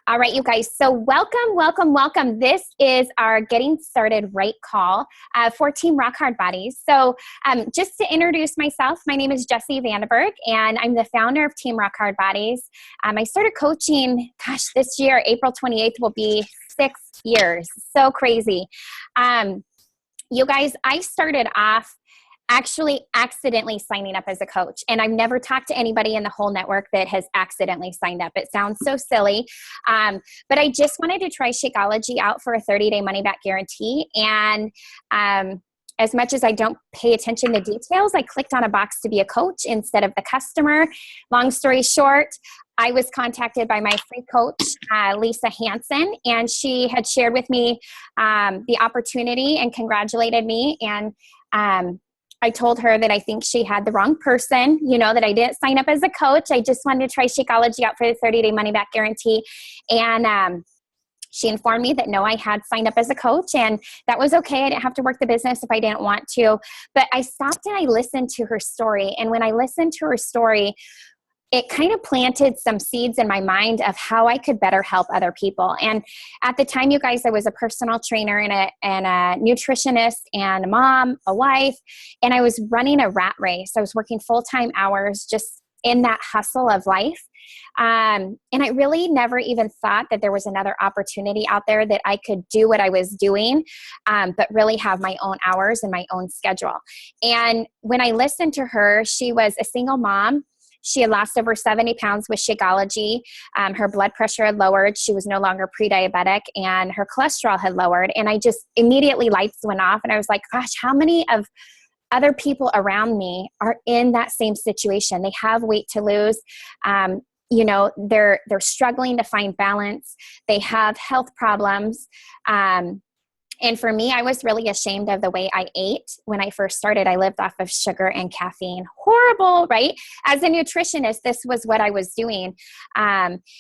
All right, you guys. So welcome. This is our Getting Started Right call for Team Rock Hard Bodies. So just to introduce myself, my name is Jessie Vandenberg, and I'm the founder of Team Rock Hard Bodies. I started coaching, this year, April 28th will be 6 years. So crazy. You guys, I started off actually accidentally signing up as a coach. And I've never talked to anybody in the whole network that has accidentally signed up. It sounds so silly. But I just wanted to try Shakeology out for a 30-day money-back guarantee. And as much as I don't pay attention to details, I clicked on a box to be a coach instead of the customer. Long story short, I was contacted by my free coach, Lisa Hansen, and she had shared with me the opportunity and congratulated me. And I told her that I think she had the wrong person, that I didn't sign up as a coach. I just wanted to try Shakeology out for the 30-day money-back guarantee. And she informed me that no, I had signed up as a coach, and that was okay. I didn't have to work the business if I didn't want to. But I stopped and I listened to her story. And when I listened to her story, it kind of planted some seeds in my mind of how I could better help other people. And at the time, you guys, I was a personal trainer and a nutritionist and a mom, a wife, and I was running a rat race. I was working full-time hours just in that hustle of life. And I really never even thought that there was another opportunity out there that I could do what I was doing, but really have my own hours and my own schedule. And when I listened to her, she was a single mom. She had lost over 70 pounds with Shakeology. Her blood pressure had lowered. She was no longer pre-diabetic, and her cholesterol had lowered. And I just immediately lights went off. And I was like, gosh, how many of other people around me are in that same situation? They have weight to lose. They're struggling to find balance. They have health problems. And for me, I was really ashamed of the way I ate. When I first started, I lived off of sugar and caffeine. Horrible, right? As a nutritionist, this was what I was doing. And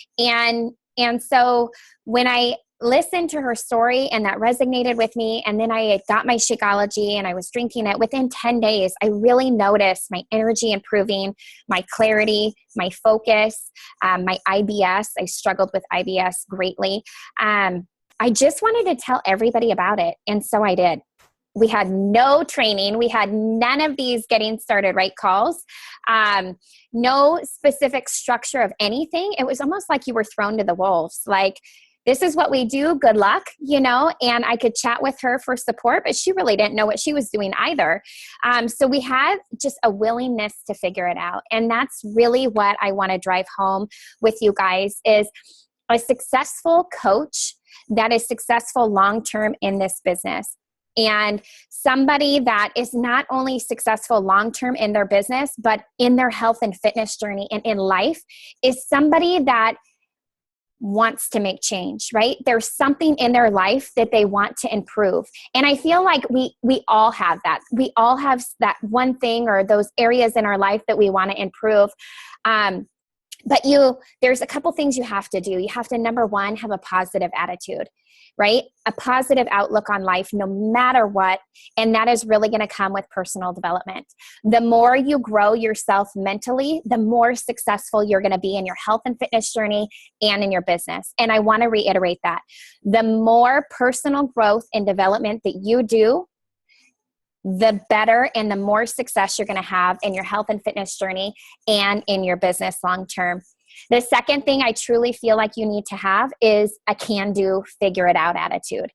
so when I listened to her story and that resonated with me, and then I got my Shakeology and I was drinking it, within 10 days, I really noticed my energy improving, my clarity, my focus, my IBS. I struggled with IBS greatly. I just wanted to tell everybody about it. And so I did. We had no training. We had none of these Getting Started Right calls. No specific structure of anything. It was almost like you were thrown to the wolves. Like, this is what we do. Good luck, and I could chat with her for support, but she really didn't know what she was doing either. So we had just a willingness to figure it out. And that's really what I want to drive home with you guys, is a successful coach that is successful long-term in this business. And somebody that is not only successful long-term in their business, but in their health and fitness journey and in life, is somebody that wants to make change, right? There's something in their life that they want to improve. And I feel like we all have that. We all have that one thing or those areas in our life that we want to improve. But there's a couple things you have to do. You have to, number one, have a positive attitude, right? A positive outlook on life, no matter what. And that is really going to come with personal development. The more you grow yourself mentally, the more successful you're going to be in your health and fitness journey and in your business. And I want to reiterate that. The more personal growth and development that you do, the better and the more success you're going to have in your health and fitness journey and in your business long-term. The second thing I truly feel like you need to have is a can-do, figure-it-out attitude.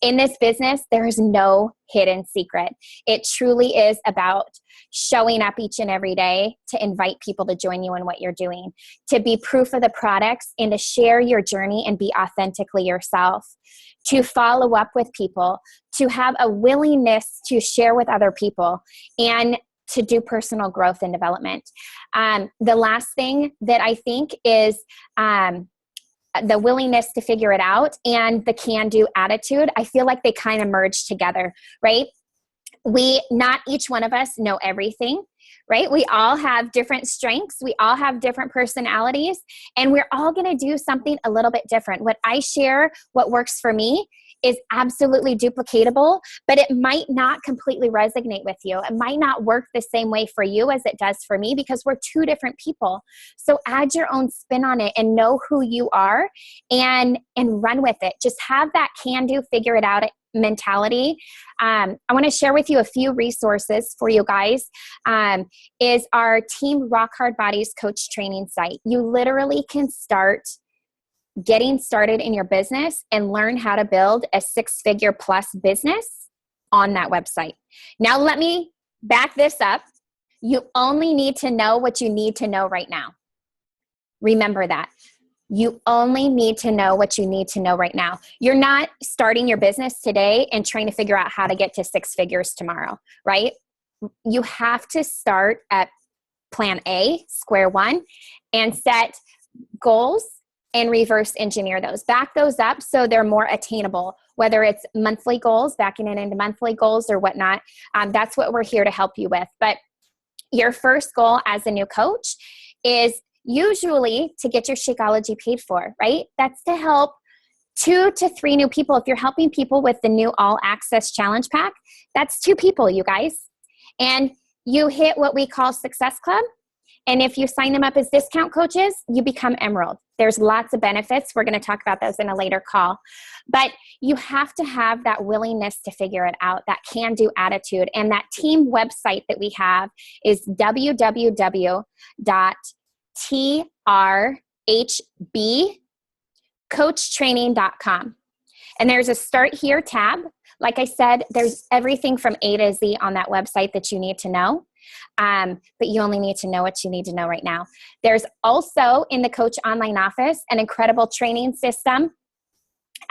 In this business, there is no hidden secret. It truly is about showing up each and every day to invite people to join you in what you're doing, to be proof of the products and to share your journey and be authentically yourself, to follow up with people, to have a willingness to share with other people, and to do personal growth and development. The last thing that I think is the willingness to figure it out and the can-do attitude. I feel like they kind of merge together, right? Not each one of us know everything, right? We all have different strengths. We all have different personalities, and we're all going to do something a little bit different. What I share, what works for me, is absolutely duplicatable, but it might not completely resonate with you. It might not work the same way for you as it does for me because we're two different people. So add your own spin on it and know who you are and run with it. Just have that can do, figure it out mentality. I want to share with you a few resources for you guys. Is our Team Rock Hard Bodies coach training site. You literally can start getting started in your business and learn how to build a 6-figure plus business on that website. Now, let me back this up. You only need to know what you need to know right now. Remember that. You only need to know what you need to know right now. You're not starting your business today and trying to figure out how to get to 6 figures tomorrow, right? You have to start at plan A, square one, and set goals and reverse engineer those. Back those up so they're more attainable, whether it's monthly goals, backing it into monthly goals or whatnot. That's what we're here to help you with. But your first goal as a new coach is usually to get your Shakeology paid for, right? That's to help 2 to 3 new people. If you're helping people with the new All Access Challenge Pack, that's 2 people, you guys. And you hit what we call Success Club. And if you sign them up as discount coaches, you become Emerald. There's lots of benefits. We're going to talk about those in a later call. But you have to have that willingness to figure it out, that can-do attitude. And that team website that we have is www.trhbcoachtraining.com. And there's a Start Here tab. Like I said, there's everything from A to Z on that website that you need to know. But you only need to know what you need to know right now. There's also in the Coach Online Office an incredible training system.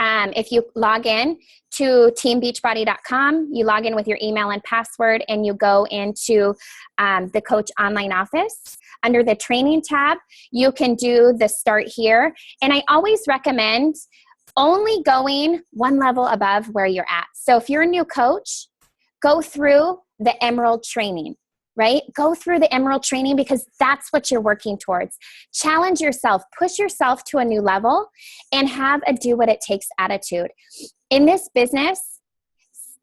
If you log in to teambeachbody.com, you log in with your email and password, and you go into the Coach Online Office. Under the training tab, you can do the Start Here. And I always recommend only going one level above where you're at. So if you're a new coach, go through the Emerald training, right? Go through the Emerald training because that's what you're working towards. Challenge yourself, push yourself to a new level, and have a do what it takes attitude. In this business,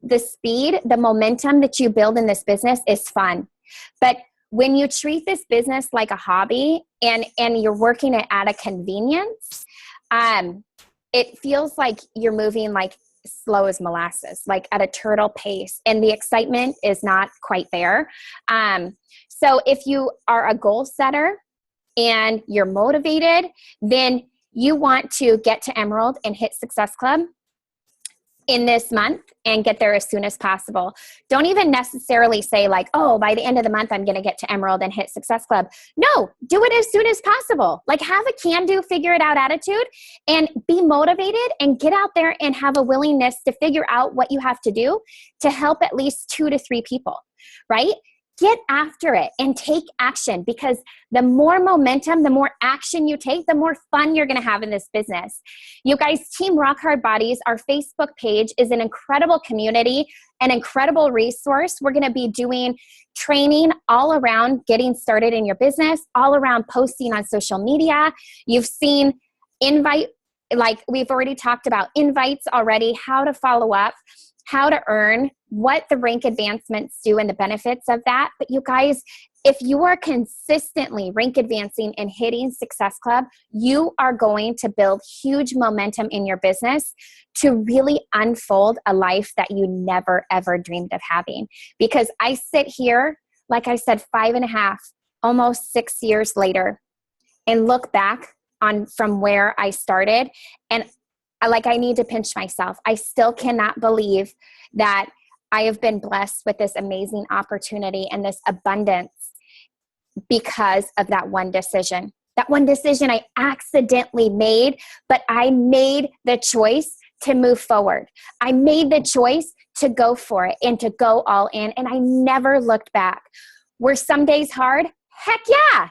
the speed, the momentum that you build in this business is fun. But when you treat this business like a hobby and you're working it at a convenience, it feels like you're moving like slow as molasses, like at a turtle pace, and the excitement is not quite there. So if you are a goal setter and you're motivated, then you want to get to Emerald and hit Success Club in this month and get there as soon as possible. Don't even necessarily say like, oh, by the end of the month, I'm going to get to Emerald and hit Success Club. No, do it as soon as possible. Like have a can-do, figure it out attitude and be motivated and get out there and have a willingness to figure out what you have to do to help at least 2 to 3 people, right? Get after it and take action, because the more momentum, the more action you take, the more fun you're going to have in this business. You guys, Team Rock Hard Bodies, our Facebook page is an incredible community, an incredible resource. We're going to be doing training all around getting started in your business, all around posting on social media. You've seen like we've already talked about invites already, how to follow up, how to earn, what the rank advancements do and the benefits of that. But you guys, if you are consistently rank advancing and hitting Success Club, you are going to build huge momentum in your business to really unfold a life that you never, ever dreamed of having. Because I sit here, like I said, 5.5, almost 6 years later, and look back on from where I started, and I need to pinch myself. I still cannot believe that I have been blessed with this amazing opportunity and this abundance because of that one decision. That one decision I accidentally made, but I made the choice to move forward. I made the choice to go for it and to go all in, and I never looked back. Were some days hard? Heck yeah.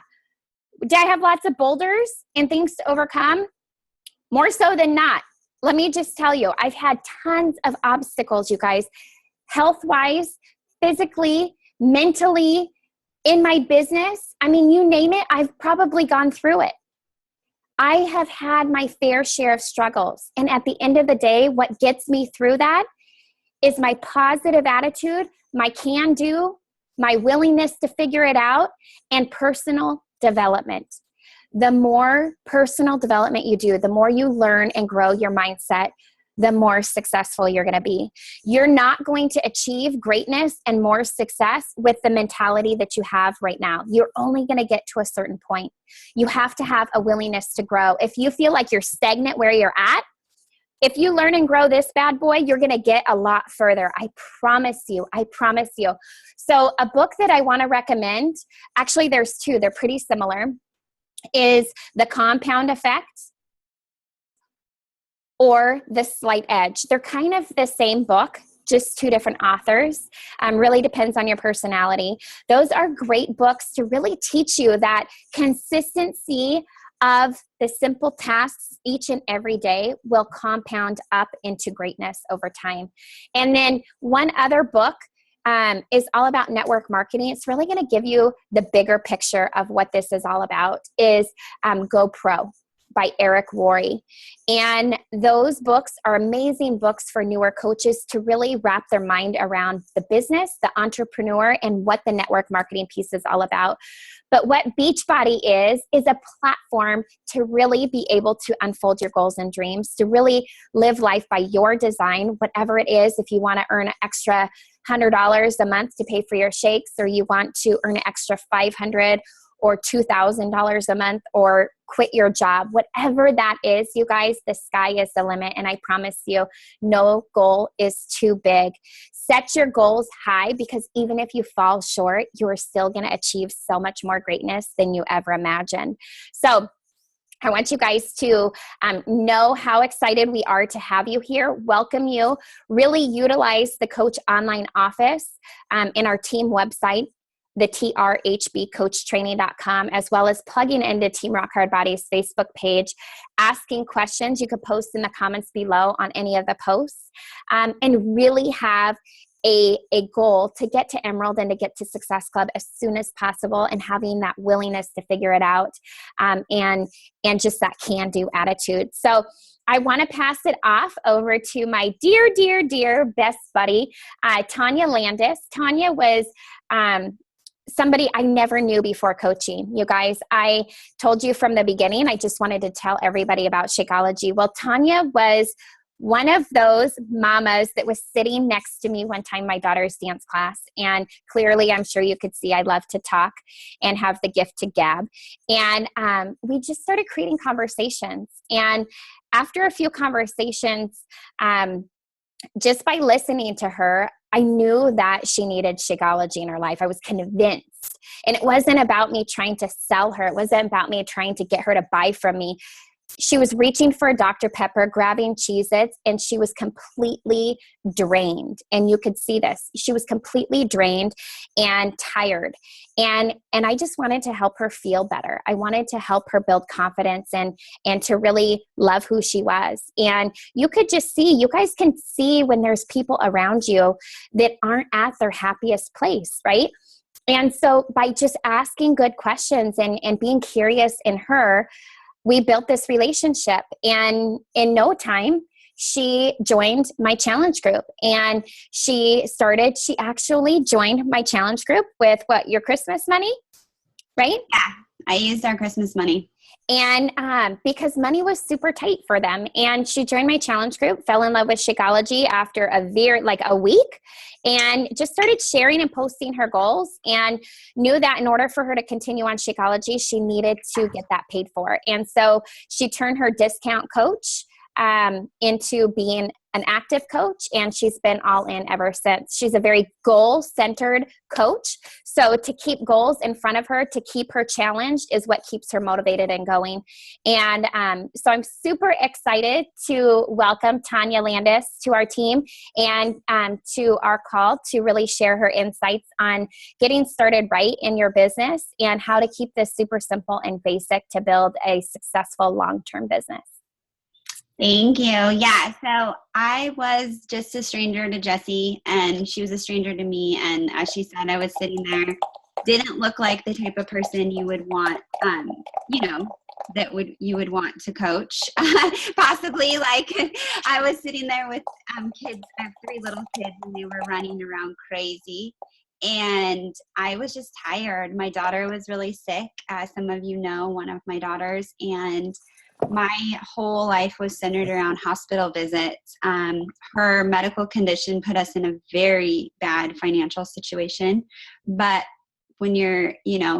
Did I have lots of boulders and things to overcome? More so than not. Let me just tell you, I've had tons of obstacles, you guys, health-wise, physically, mentally, in my business. I mean, you name it, I've probably gone through it. I have had my fair share of struggles. And at the end of the day, what gets me through that is my positive attitude, my can do, my willingness to figure it out, and personal development. The more personal development you do, the more you learn and grow your mindset, the more successful you're going to be. You're not going to achieve greatness and more success with the mentality that you have right now. You're only going to get to a certain point. You have to have a willingness to grow. If you feel like you're stagnant where you're at, if you learn and grow this bad boy, you're going to get a lot further. I promise you. I promise you. So a book that I want to recommend, actually there's two, they're pretty similar, is The Compound Effect or The Slight Edge. They're kind of the same book, just two different authors. Really depends on your personality. Those are great books to really teach you that consistency of the simple tasks each and every day will compound up into greatness over time. And then one other book is all about network marketing. It's really going to give you the bigger picture of what this is all about, is Go Pro by Eric Worre. And those books are amazing books for newer coaches to really wrap their mind around the business, the entrepreneur, and what the network marketing piece is all about. But what Beachbody is a platform to really be able to unfold your goals and dreams, to really live life by your design, whatever it is. If you want to earn an extra $100 a month to pay for your shakes, or you want to earn an extra $500 or $2,000 a month, or quit your job, whatever that is, you guys, the sky is the limit. And I promise you, no goal is too big. Set your goals high, because even if you fall short, you are still going to achieve so much more greatness than you ever imagined. So I want you guys to know how excited we are to have you here, welcome you, really utilize the Coach Online Office in our team website, the TRHBcoachtraining.com, as well as plugging into Team Rock Hard Body's Facebook page, asking questions. You could post in the comments below on any of the posts, and really have a goal to get to Emerald and to get to Success Club as soon as possible, and having that willingness to figure it out, and just that can-do attitude. So I want to pass it off over to my dear, dear, dear best buddy, Tanya Landis. Tanya was somebody I never knew before coaching. You guys, I told you from the beginning, I just wanted to tell everybody about Shakeology. Well, Tanya was one of those mamas that was sitting next to me one time, my daughter's dance class. And clearly, I'm sure you could see I love to talk and have the gift to gab. And we just started creating conversations. And after a few conversations, just by listening to her, I knew that she needed Shakeology in her life. I was convinced. And it wasn't about me trying to sell her. It wasn't about me trying to get her to buy from me. She was reaching for a Dr. Pepper, grabbing Cheez-Its, and she was completely drained. And you could see this. She was completely drained and tired. And I just wanted to help her feel better. I wanted to help her build confidence and to really love who she was. And you could just see, you guys can see when there's people around you that aren't at their happiest place, right? And so by just asking good questions and being curious in her, we built this relationship, and in no time, she joined my challenge group. And she actually joined my challenge group with your Christmas money, right? Yeah, I used our Christmas money. And because money was super tight for them. And she joined my challenge group, fell in love with Shakeology after a week, and just started sharing and posting her goals, and knew that in order for her to continue on Shakeology, she needed to get that paid for. And so she turned her discount coach into being an active coach, and she's been all in ever since. She's a very goal-centered coach. So to keep goals in front of her, to keep her challenged, is what keeps her motivated and going. And so I'm super excited to welcome Tanya Landis to our team and to our call to really share her insights on getting started right in your business and how to keep this super simple and basic to build a successful long-term business. Thank you. Yeah. So I was just a stranger to Jessie, and she was a stranger to me. And as she said, I was sitting there, didn't look like the type of person you would want, that you would want to coach. Possibly, like I was sitting there with kids. I have 3 little kids, and they were running around crazy. And I was just tired. My daughter was really sick. As some of you know, one of my daughters, and my whole life was centered around hospital visits. Her medical condition put us in a very bad financial situation, but when you're,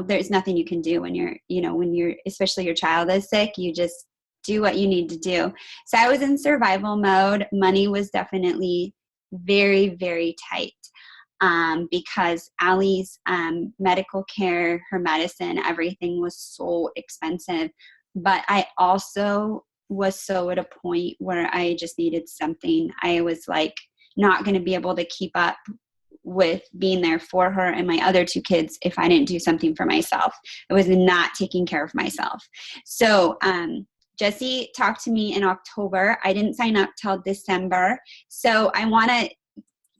there's nothing you can do when you're, especially your child is sick, you just do what you need to do. So I was in survival mode. Money was definitely very, very tight. Because Allie's medical care, her medicine, everything was so expensive. But I also was so at a point where I just needed something. I was like not going to be able to keep up with being there for her and my other 2 kids if I didn't do something for myself. I was not taking care of myself. So Jesse talked to me in October. I didn't sign up till December. So I want to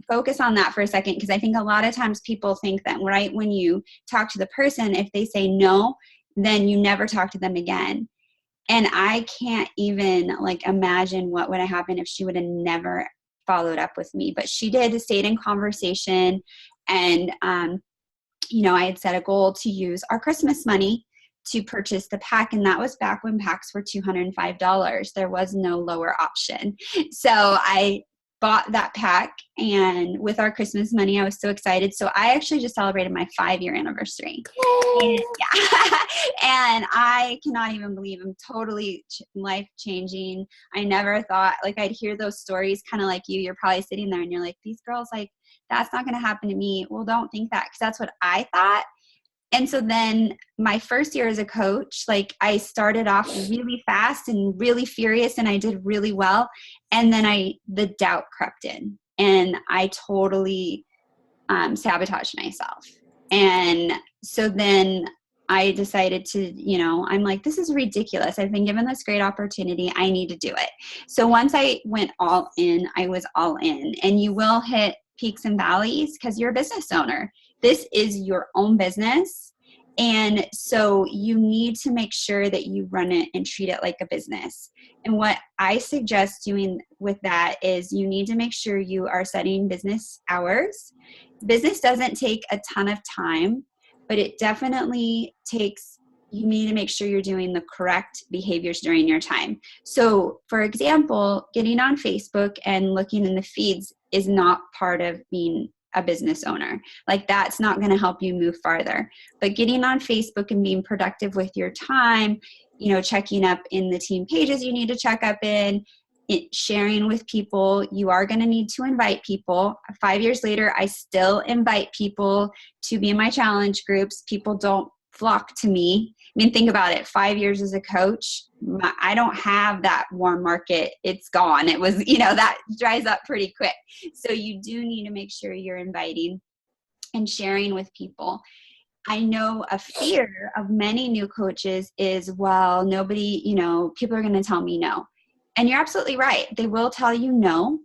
focus on that for a second, because I think a lot of times people think that right when you talk to the person, if they say no, then you never talk to them again. And I can't even imagine what would have happened if she would have never followed up with me. But she did, stayed in conversation. And, I had set a goal to use our Christmas money to purchase the pack. And that was back when packs were $205. There was no lower option. So I bought that pack, and with our Christmas money, I was so excited. So I actually just celebrated my 5-year anniversary. And, yeah. And I cannot even believe I'm totally life changing. I never thought, I'd hear those stories kind of like you're probably sitting there and you're like, these girls, that's not going to happen to me. Well, don't think that, because that's what I thought. And so then my first year as a coach, I started off really fast and really furious, and I did really well. And then the doubt crept in, and I totally sabotaged myself. And so then I decided to, I'm like, this is ridiculous. I've been given this great opportunity. I need to do it. So once I went all in, I was all in. And you will hit peaks and valleys because you're a business owner. This is your own business. And so you need to make sure that you run it and treat it like a business. And what I suggest doing with that is you need to make sure you are setting business hours. Business doesn't take a ton of time, but it definitely takes, you need to make sure you're doing the correct behaviors during your time. So for example, getting on Facebook and looking in the feeds is not part of being a business owner. That's not going to help you move farther. But getting on Facebook and being productive with your time, checking up in the team pages you need to check up in, sharing with people. You are going to need to invite people. 5 years later, I still invite people to be in my challenge groups. People don't flock to me. I mean, think about it. 5 years as a coach, I don't have that warm market. It's gone. It was, that dries up pretty quick. So you do need to make sure you're inviting and sharing with people. I know a fear of many new coaches is, well, nobody, people are going to tell me no. And you're absolutely right. They will tell you no,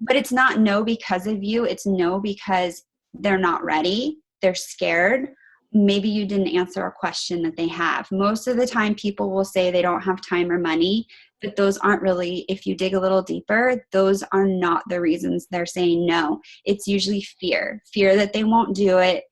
but it's not no because of you. It's no because they're not ready. They're scared. Maybe you didn't answer a question that they have. Most of the time, people will say they don't have time or money, but those aren't really, if you dig a little deeper, those are not the reasons they're saying no. It's usually fear that they won't do it,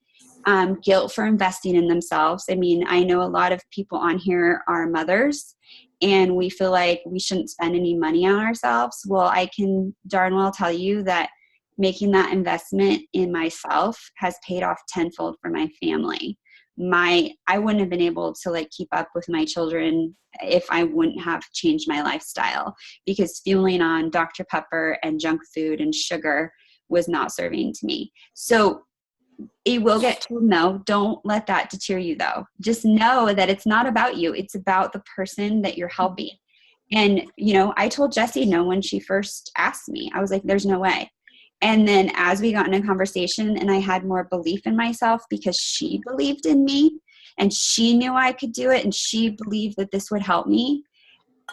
guilt for investing in themselves. I mean, I know a lot of people on here are mothers, and we feel like we shouldn't spend any money on ourselves. Well, I can darn well tell you that making that investment in myself has paid off tenfold for my family. I wouldn't have been able to keep up with my children if I wouldn't have changed my lifestyle, because fueling on Dr. Pepper and junk food and sugar was not serving to me. So it will get told no. Don't let that deter you though. Just know that it's not about you. It's about the person that you're helping. And, I told Jessie no when she first asked me. I was like, there's no way. And then as we got in a conversation and I had more belief in myself because she believed in me and she knew I could do it and she believed that this would help me,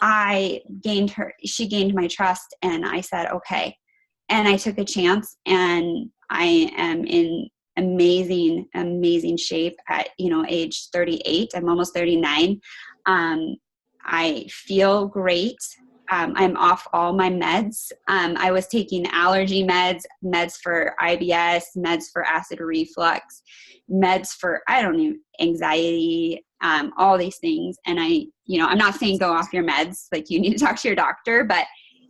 she gained my trust, and I said, okay. And I took a chance, and I am in amazing, amazing shape at, age 38. I'm almost 39. I feel great. I'm off all my meds. I was taking allergy meds, meds for IBS, meds for acid reflux, meds for, anxiety, all these things. And I'm not saying go off your meds, like you need to talk to your doctor, but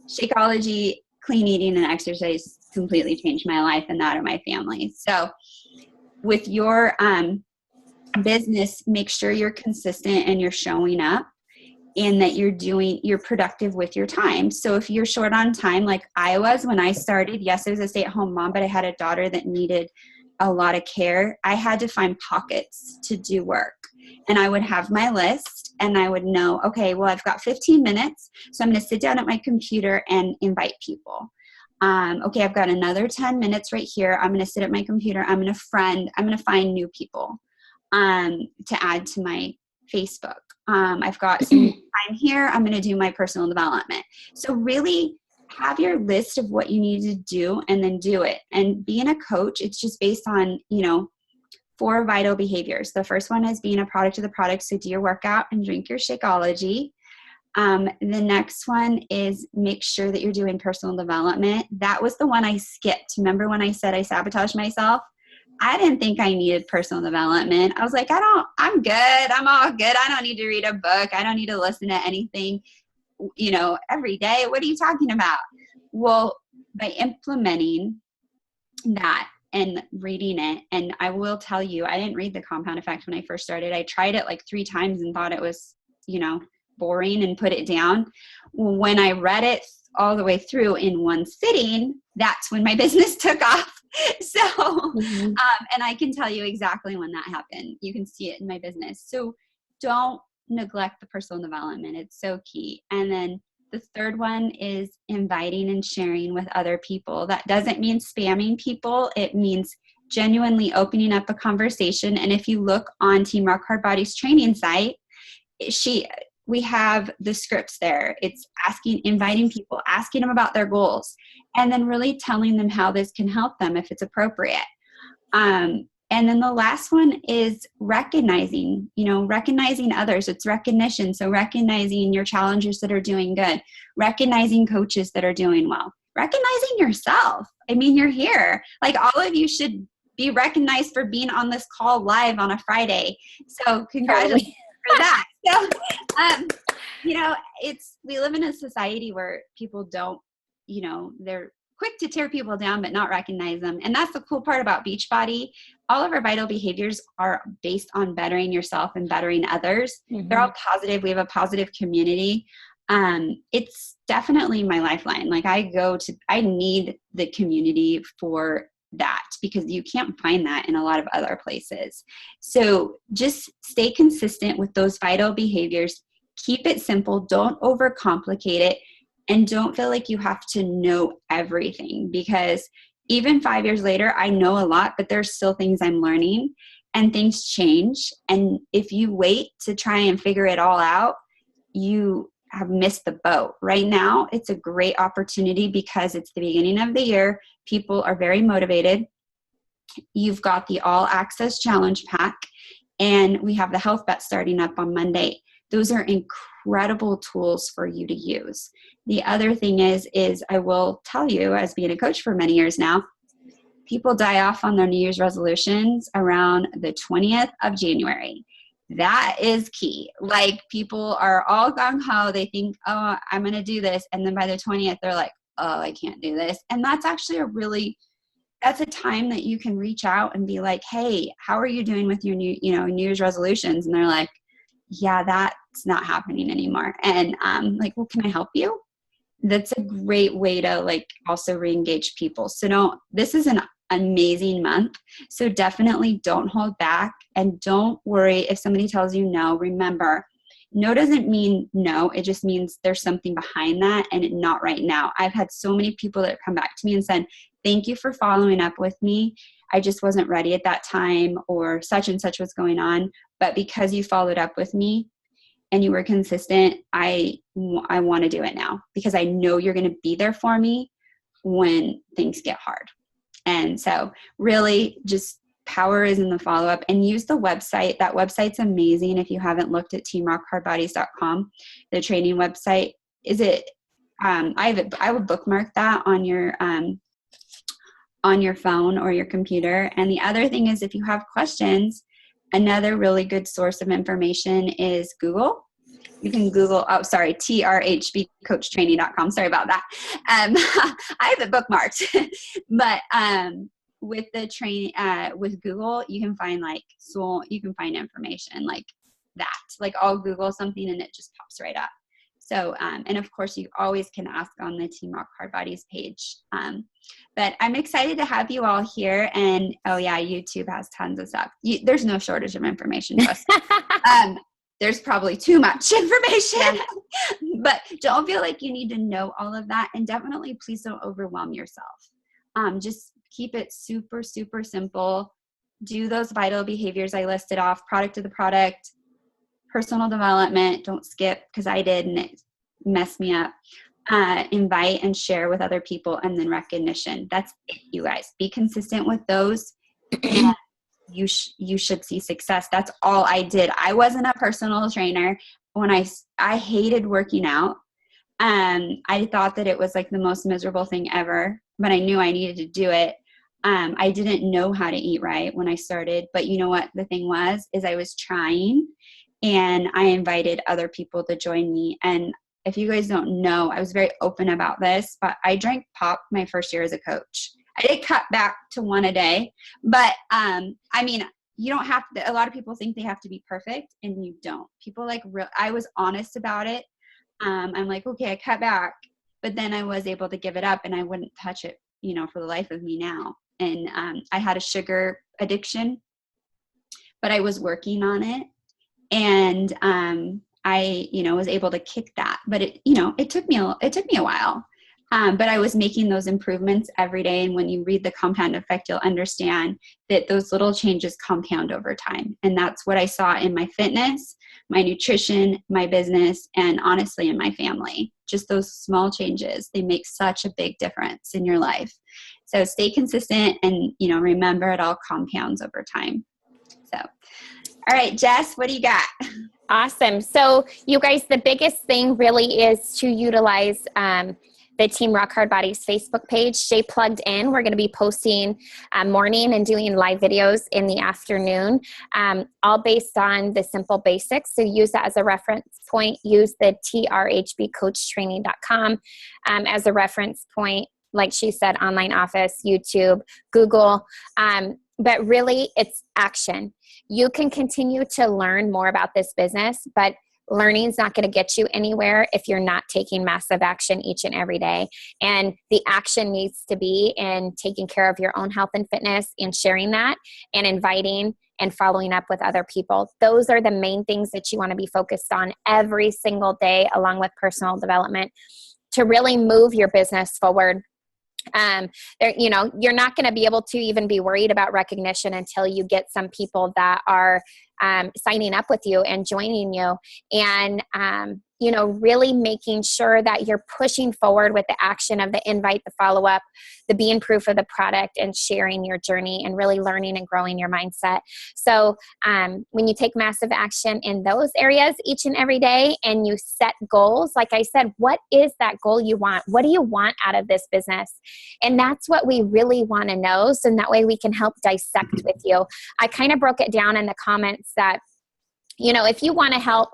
Shakeology, clean eating, and exercise completely changed my life and that of my family. So with your business, make sure you're consistent and you're showing up, and that you're productive with your time. So if you're short on time, like I was when I started, yes, I was a stay-at-home mom, but I had a daughter that needed a lot of care. I had to find pockets to do work. And I would have my list and I would know, okay, well, I've got 15 minutes. So I'm going to sit down at my computer and invite people. Okay, I've got another 10 minutes right here. I'm going to sit at my computer. I'm going to find new people to add to my Facebook. I've got some time here. I'm going to do my personal development. So really have your list of what you need to do and then do it. And being a coach, it's just based on, 4 vital behaviors. The first one is being a product of the product. So do your workout and drink your Shakeology. The next one is make sure that you're doing personal development. That was the one I skipped. Remember when I said I sabotaged myself? I didn't think I needed personal development. I was like, I'm good. I'm all good. I don't need to read a book. I don't need to listen to anything, every day. What are you talking about? Well, by implementing that and reading it, and I will tell you, I didn't read The Compound Effect when I first started. I tried it like 3 times and thought it was, boring and put it down. When I read it all the way through in one sitting, that's when my business took off. So, and I can tell you exactly when that happened. You can see it in my business. So don't neglect the personal development. It's so key. And then the third one is inviting and sharing with other people. That doesn't mean spamming people. It means genuinely opening up a conversation. And if you look on Team Rock Hard Body's training site, we have the scripts there. It's inviting people, asking them about their goals, and then really telling them how this can help them if it's appropriate. And then the last one is recognizing others. It's recognition. So recognizing your challengers that are doing good, recognizing coaches that are doing well, recognizing yourself. I mean, you're here. Like all of you should be recognized for being on this call live on a Friday. So congratulations for that. So, we live in a society where people don't, they're quick to tear people down, but not recognize them. And that's the cool part about Beachbody. All of our vital behaviors are based on bettering yourself and bettering others. Mm-hmm. They're all positive. We have a positive community. It's definitely my lifeline. Like I need the community for that because you can't find that in a lot of other places. So just stay consistent with those vital behaviors. Keep it simple. Don't overcomplicate it. And don't feel like you have to know everything, because even 5 years later, I know a lot, but there's still things I'm learning and things change. And if you wait to try and figure it all out, you have missed the boat. Right now, it's a great opportunity because it's the beginning of the year. People are very motivated. You've got the All Access Challenge Pack, and we have the Health Bet starting up on Monday. Those are incredible tools for you to use. The other thing is I will tell you, as being a coach for many years now, people die off on their New Year's resolutions around the 20th of January. That is key. Like people are all gung-ho. They think, oh, I'm going to do this. And then by the 20th, they're like, oh, I can't do this. And that's actually that's a time that you can reach out and be like, hey, how are you doing with your New Year's resolutions? And they're like, yeah, that's not happening anymore. And like, well, can I help you? That's a great way to like also re-engage people. So this is an amazing month. So definitely don't hold back and don't worry if somebody tells you no. Remember, no doesn't mean no. It just means there's something behind that and not right now. I've had so many people that come back to me and said, thank you for following up with me. I just wasn't ready at that time, or such and such was going on. But because you followed up with me and you were consistent, I want to do it now because I know you're going to be there for me when things get hard. And so really just power is in the follow-up, and use the website. That website's amazing. If you haven't looked at teamrockhardbodies.com, the training website, I would bookmark that on your phone or your computer. And the other thing is, if you have questions, another really good source of information is Google. You can Google, TRHBcoachtraining.com. Sorry about that. I have it bookmarked, but with with Google, you can find information like that. Like I'll Google something and it just pops right up. So, and of course, you always can ask on the Team Rock Hard Bodies page. But I'm excited to have you all here. And oh yeah, YouTube has tons of stuff. There's no shortage of information. There's probably too much information, but don't feel like you need to know all of that. And definitely, please don't overwhelm yourself. Just keep it super, super simple. Do those vital behaviors I listed off, product of the product, personal development. Don't skip, because I did and it messed me up. Invite and share with other people, and then recognition. That's it, you guys. Be consistent with those. And you should see success. That's all I did. I wasn't a personal trainer. When I hated working out. I thought that it was like the most miserable thing ever, but I knew I needed to do it. I didn't know how to eat right when I started, but you know what the thing was, is I was trying, and I invited other people to join me. And if you guys don't know, I was very open about this, but I drank pop my first year as a coach. I did cut back to 1 a day, but I mean, you don't have to. A lot of people think they have to be perfect, and you don't. People I was honest about it. I'm like, okay, I cut back, but then I was able to give it up, and I wouldn't touch it, for the life of me now. And I had a sugar addiction, but I was working on it, and I was able to kick that. But it took me a while. But I was making those improvements every day. And when you read The Compound Effect, you'll understand that those little changes compound over time. And that's what I saw in my fitness, my nutrition, my business, and honestly, in my family. Just those small changes, they make such a big difference in your life. So stay consistent, and, remember, it all compounds over time. So, all right, Jess, what do you got? Awesome. So you guys, the biggest thing really is to utilize the Team Rock Hard Bodies Facebook page. Stay plugged in. We're going to be posting morning and doing live videos in the afternoon, all based on the simple basics. So use that as a reference point. Use the TRHBcoachtraining.com as a reference point. Like she said, online office, YouTube, Google. But really, it's action. You can continue to learn more about this business, but learning is not going to get you anywhere if you're not taking massive action each and every day. And the action needs to be in taking care of your own health and fitness, and sharing that, and inviting and following up with other people. Those are the main things that you want to be focused on every single day, along with personal development, to really move your business forward. You're not going to be able to even be worried about recognition until you get some people that are signing up with you and joining you, and really making sure that you're pushing forward with the action of the invite, the follow-up, the being proof of the product, and sharing your journey, and really learning and growing your mindset. So when you take massive action in those areas each and every day, and you set goals, like I said, what is that goal you want? What do you want out of this business? And that's what we really want to know, so that way we can help dissect with you. I kind of broke it down in the comments that, if you want to help,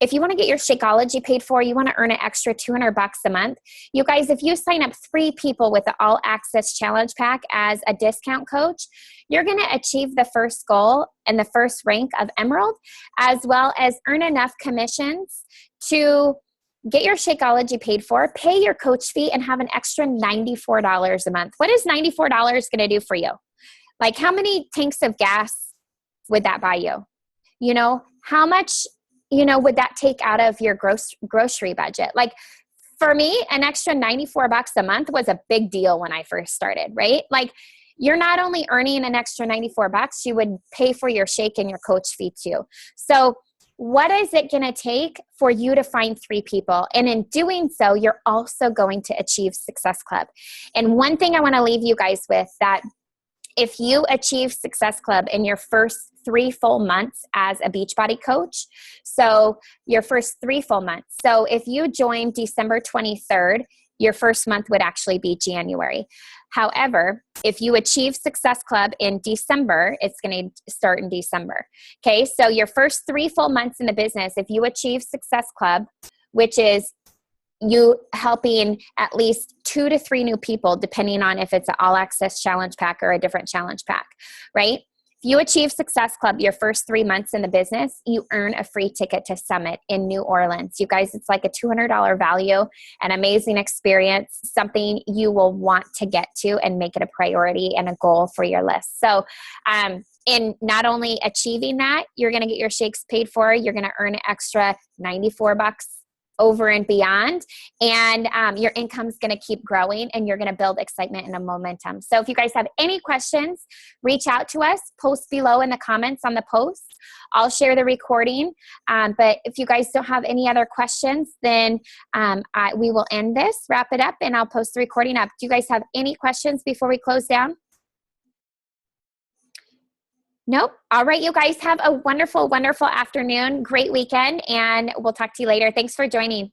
if you want to get your Shakeology paid for, you want to earn an extra $200 a month. You guys, if you sign up 3 people with the All Access Challenge Pack as a discount coach, you're going to achieve the first goal and the first rank of Emerald, as well as earn enough commissions to get your Shakeology paid for, pay your coach fee, and have an extra $94 a month. What is $94 going to do for you? Like, how many tanks of gas would that buy you? How much, would that take out of your grocery budget? Like, for me, an extra $94 a month was a big deal when I first started, right? Like, you're not only earning an extra $94, you would pay for your shake and your coach fee too. So what is it going to take for you to find 3 people? And in doing so, you're also going to achieve Success Club. And one thing I want to leave you guys with, that if you achieve Success Club in your first 3 full months as a Beachbody coach, so your first 3 full months. So if you joined December 23rd, your first month would actually be January. However, if you achieve Success Club in December, it's going to start in December. Okay, so your first 3 full months in the business, if you achieve Success Club, which is you helping at least 2 to 3 new people, depending on if it's an all access challenge pack or a different challenge pack, right? If you achieve Success Club your first 3 months in the business, you earn a free ticket to Summit in New Orleans. You guys, it's like a $200 value, an amazing experience, something you will want to get to and make it a priority and a goal for your list. So, in not only achieving that, you're going to get your shakes paid for, you're going to earn an extra $94 over and beyond, and your income's going to keep growing, and you're going to build excitement and a momentum. So if you guys have any questions, reach out to us, post below in the comments on the post. I'll share the recording, but if you guys don't have any other questions, then we will end this, wrap it up, and I'll post the recording up. Do you guys have any questions before we close down? Nope. All right, you guys have a wonderful, wonderful afternoon, great weekend, and we'll talk to you later. Thanks for joining.